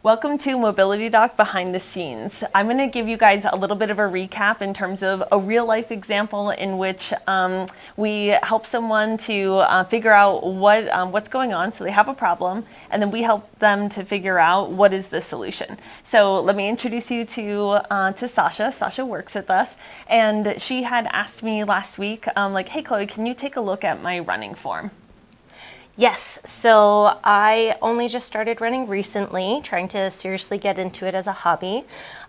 Welcome to Mobility Doc Behind the Scenes. I'm going to give you guys a little bit of a recap in terms of a real life example in which we help someone to figure out what's going on, so they have a problem, and then we help them to figure out what is the solution. So let me introduce you to Sasha. Sasha works with us, and she had asked me last week, hey Chloe, can you take a look at my running form? Yes, so I only just started running recently, trying to seriously get into it as a hobby.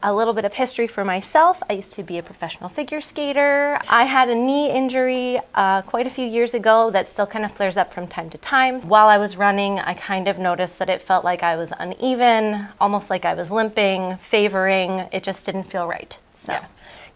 A little bit of history for myself. I used to be a professional figure skater. I had a knee injury quite a few years ago that still kind of flares up from time to time. While I was running, I kind of noticed that it felt like I was uneven, almost like I was limping, favoring. It just didn't feel right. So.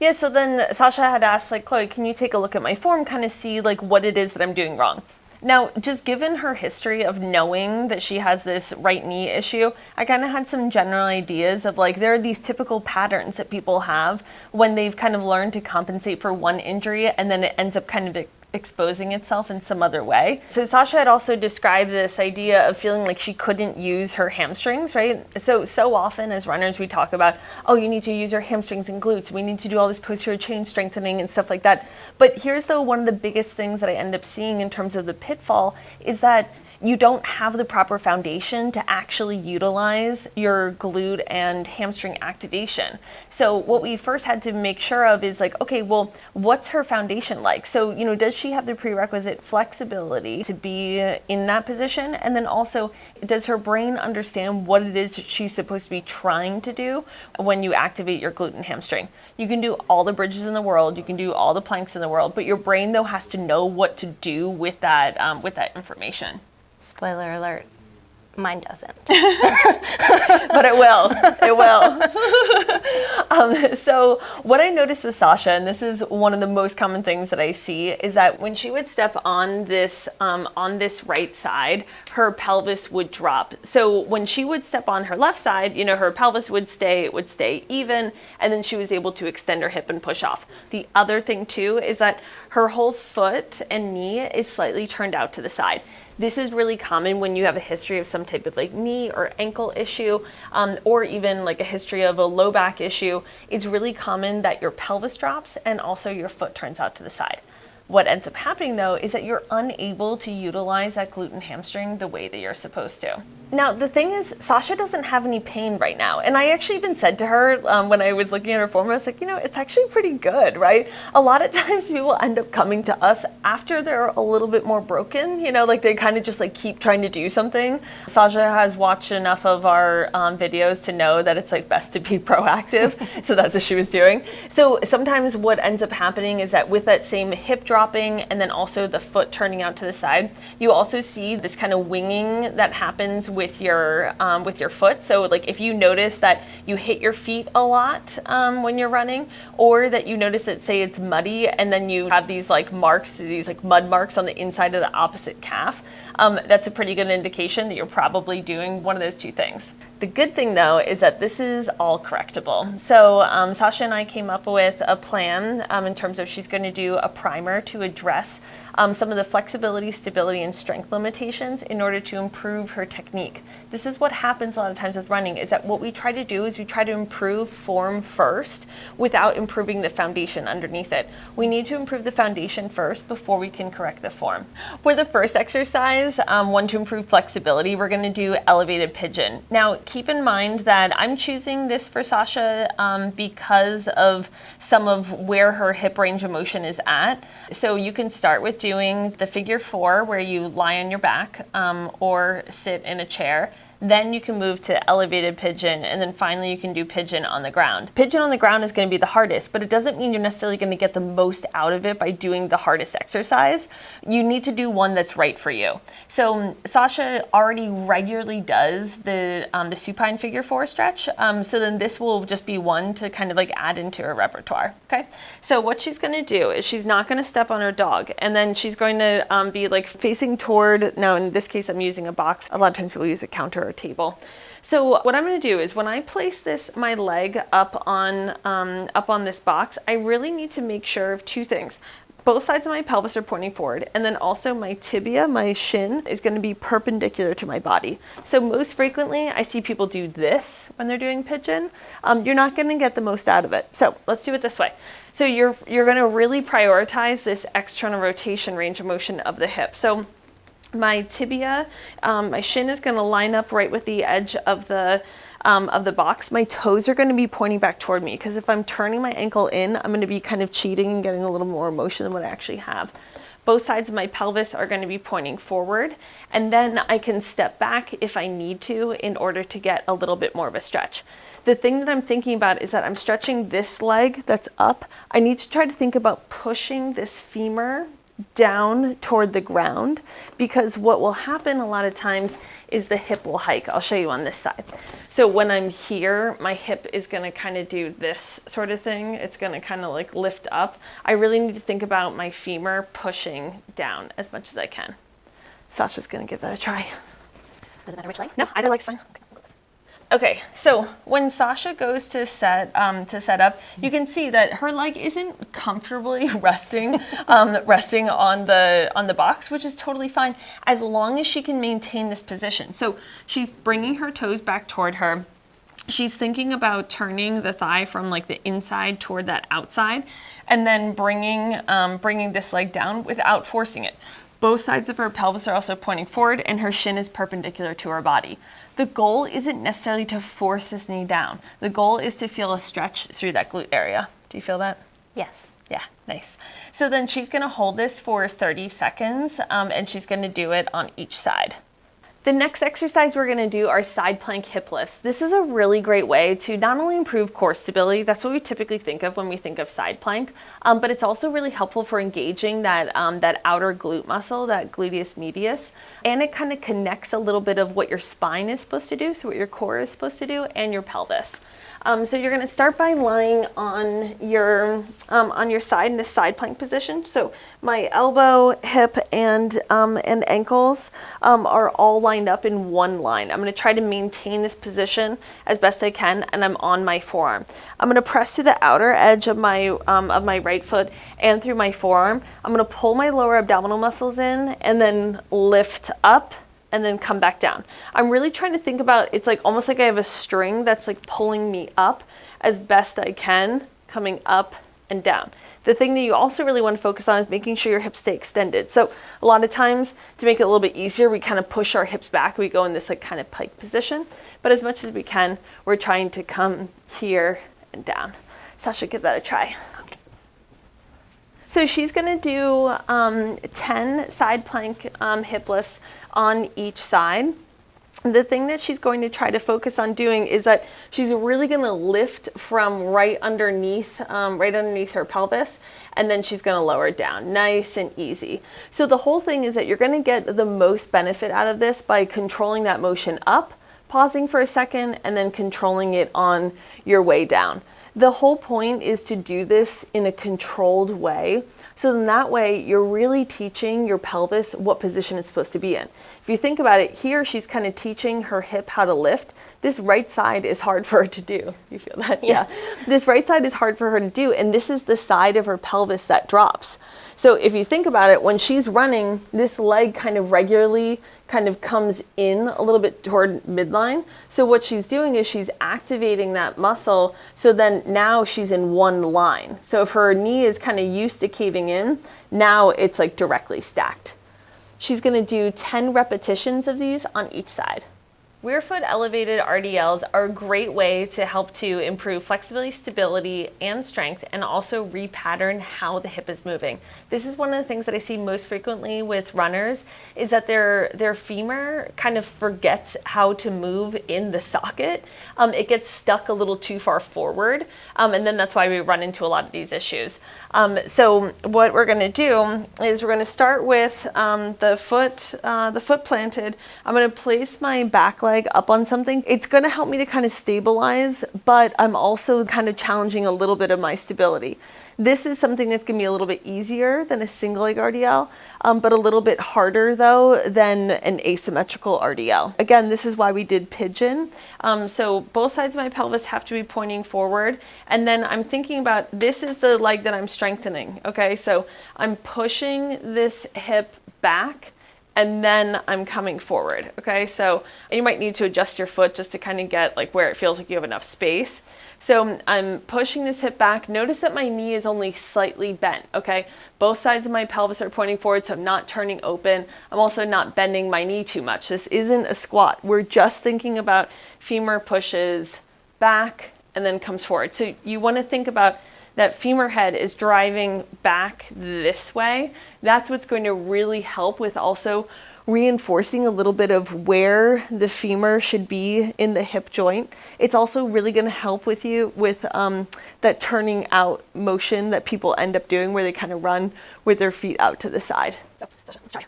Yeah, so then Sasha had asked, Chloe, can you take a look at my form, kind of see what it is that I'm doing wrong? Now, just given her history of knowing that she has this right knee issue, I kind of had some general ideas of there are these typical patterns that people have when they've kind of learned to compensate for one injury and then it ends up kind of exposing itself in some other way. So Sasha had also described this idea of feeling like she couldn't use her hamstrings, right? So often as runners we talk about, oh, you need to use your hamstrings and glutes. We need to do all this posterior chain strengthening and stuff like that. But here's one of the biggest things that I end up seeing in terms of the pitfall is that you don't have the proper foundation to actually utilize your glute and hamstring activation. So what we first had to make sure of is okay, well, what's her foundation like? So, does she have the prerequisite flexibility to be in that position? And then also, does her brain understand what it is she's supposed to be trying to do when you activate your glute and hamstring? You can do all the bridges in the world, you can do all the planks in the world, but your brain though has to know what to do with that information. Spoiler alert, mine doesn't. But it will. It will. So what I noticed with Sasha, and this is one of the most common things that I see, is that when she would step on this right side, her pelvis would drop. So when she would step on her left side, her pelvis would stay even, and then she was able to extend her hip and push off. The other thing too is that her whole foot and knee is slightly turned out to the side. This is really common when you have a history of some type of knee or ankle issue, or even a history of a low back issue. It's really common that your pelvis drops and also your foot turns out to the side. What ends up happening though is that you're unable to utilize that glute and hamstring the way that you're supposed to. Now the thing is, Sasha doesn't have any pain right now, and I actually even said to her when I was looking at her form, I was like, it's actually pretty good, right? A lot of times people end up coming to us after they're a little bit more broken, they kind of just keep trying to do something. Sasha has watched enough of our videos to know that it's best to be proactive, so that's what she was doing. So sometimes what ends up happening is that with that same hip dropping and then also the foot turning out to the side, you also see this kind of winging that happens with your foot. So if you notice that you hit your feet a lot when you're running, or that you notice that say it's muddy and then you have these marks, these mud marks on the inside of the opposite calf, that's a pretty good indication that you're probably doing one of those two things. The good thing though is that this is all correctable. So Sasha and I came up with a plan in terms of she's going to do a primer to address some of the flexibility, stability, and strength limitations in order to improve her technique. This is what happens a lot of times with running, is that what we try to do is we try to improve form first without improving the foundation underneath it. We need to improve the foundation first before we can correct the form. For the first exercise, one to improve flexibility, we're going to do elevated pigeon. Now, keep in mind that I'm choosing this for Sasha because of some of where her hip range of motion is at. So you can start with doing the figure 4 where you lie on your back or sit in a chair. Then you can move to elevated pigeon, and then finally you can do pigeon on the ground. Pigeon on the ground is going to be the hardest, but it doesn't mean you're necessarily going to get the most out of it by doing the hardest exercise. You need to do one that's right for you. So Sasha already regularly does the supine figure 4 stretch, so then this will just be one to kind of add into her repertoire. Okay, so what she's going to do is she's not going to step on her dog, and then she's going to be facing toward, now in this case I'm using a box. A lot of times people use a counter or table. So what I'm going to do is when I place my leg up on this box, I really need to make sure of two things. both sides of my pelvis are pointing forward, and then also my tibia, my shin, is going to be perpendicular to my body. So most frequently I see people do this when they're doing pigeon. You're not going to get the most out of it. So let's do it this way. So you're going to really prioritize this external rotation range of motion of the hip. So my tibia, my shin is going to line up right with the edge of the box. My toes are going to be pointing back toward me, because if I'm turning my ankle in, I'm going to be kind of cheating and getting a little more motion than what I actually have. Both sides of my pelvis are going to be pointing forward, and then I can step back if I need to in order to get a little bit more of a stretch. The thing that I'm thinking about is that I'm stretching this leg that's up. I need to try to think about pushing this femur down toward the ground, because what will happen a lot of times is the hip will hike. I'll show you on this side. So when I'm here, my hip is going to kind of do this sort of thing. It's going to kind of like lift up. I really need to think about my femur pushing down as much as I can. Sasha's going to give that a try. Does it matter which leg? No, either leg's fine. Okay, so when Sasha goes to set up, you can see that her leg isn't comfortably resting on the box, which is totally fine as long as she can maintain this position. So she's bringing her toes back toward her. She's thinking about turning the thigh from like the inside toward that outside, and then bringing this leg down without forcing it. Both sides of her pelvis are also pointing forward, and her shin is perpendicular to her body. The goal isn't necessarily to force this knee down. The goal is to feel a stretch through that glute area. Do you feel that? Yes. Yeah, nice. So then she's going to hold this for 30 seconds, and she's going to do it on each side. The next exercise we're going to do are side plank hip lifts. This is a really great way to not only improve core stability, that's what we typically think of when we think of side plank, but it's also really helpful for engaging that outer glute muscle, that gluteus medius, and it kind of connects a little bit of what your spine is supposed to do, so what your core is supposed to do, and your pelvis. So you're going to start by lying on your side in this side plank position. So my elbow, hip, and ankles are all lined up in one line. I'm going to try to maintain this position as best I can, and I'm on my forearm. I'm going to press to the outer edge of my right foot and through my forearm. I'm going to pull my lower abdominal muscles in and then lift up, and then come back down. I'm really trying to think about, it's like almost like I have a string that's like pulling me up as best I can, coming up and down. The thing that you also really want to focus on is making sure your hips stay extended. So a lot of times, to make it a little bit easier, we kind of push our hips back. We go in this like kind of pike position, but as much as we can, we're trying to come here and down. Sasha, give that a try. So she's going to do 10 side plank hip lifts on each side. The thing that she's going to try to focus on doing is that she's really going to lift from right underneath her pelvis, and then she's going to lower it down, nice and easy. So the whole thing is that you're going to get the most benefit out of this by controlling that motion up, pausing for a second, and then controlling it on your way down. The whole point is to do this in a controlled way. So then that way you're really teaching your pelvis what position it's supposed to be in. If you think about it, here she's kind of teaching her hip how to lift. This right side is hard for her to do. You feel that? Yeah. This right side is hard for her to do, and this is the side of her pelvis that drops. So if you think about it, when she's running, this leg kind of regularly kind of comes in a little bit toward midline. So what she's doing is she's activating that muscle, so then now she's in one line. So if her knee is kind of used to caving in, now it's like directly stacked. She's going to do 10 repetitions of these on each side. Rear foot elevated RDLs are a great way to help to improve flexibility, stability, and strength, and also repattern how the hip is moving. This is one of the things that I see most frequently with runners, is that their femur kind of forgets how to move in the socket. It gets stuck a little too far forward, and then that's why we run into a lot of these issues. So what we're going to do is we're going to start with the foot planted. I'm going to place my back leg up on something. It's going to help me to kind of stabilize, but I'm also kind of challenging a little bit of my stability. This is something that's going to be a little bit easier than a single leg RDL, but a little bit harder though than an asymmetrical RDL. Again, this is why we did pigeon. So both sides of my pelvis have to be pointing forward. And then I'm thinking about, this is the leg that I'm strengthening. Okay, so I'm pushing this hip back and then I'm coming forward. Okay, so you might need to adjust your foot just to kind of get like where it feels like you have enough space. So I'm pushing this hip back. Notice that my knee is only slightly bent, okay? Both sides of my pelvis are pointing forward, so I'm not turning open. I'm also not bending my knee too much. This isn't a squat. We're just thinking about femur pushes back and then comes forward. So you want to think about that femur head is driving back this way. That's what's going to really help with also reinforcing a little bit of where the femur should be in the hip joint. It's also really going to help with you with that turning out motion that people end up doing where they kind of run with their feet out to the side. So, Sasha, let's try.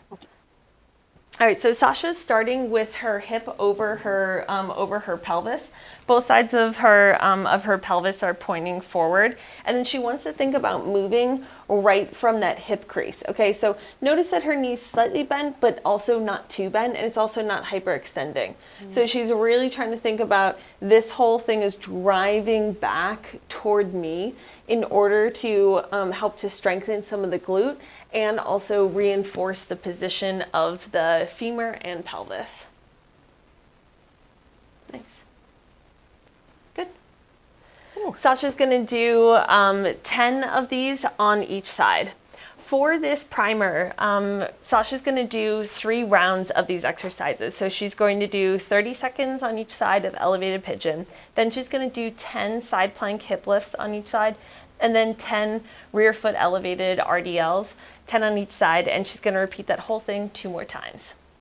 All right, so Sasha's starting with her hip over her pelvis. Both sides of her pelvis are pointing forward, and then she wants to think about moving right from that hip crease. Okay, so notice that her knee's slightly bent, but also not too bent, and it's also not hyperextending. So she's really trying to think about this whole thing is driving back toward me in order to help to strengthen some of the glute and also reinforce the position of the femur and pelvis. Nice. Good. Ooh. Sasha's gonna do 10 of these on each side. For this primer, Sasha's gonna do 3 rounds of these exercises. So she's going to do 30 seconds on each side of elevated pigeon. Then she's gonna do 10 side plank hip lifts on each side, and then 10 rear foot elevated RDLs, 10 on each side, and she's going to repeat that whole thing 2 more times.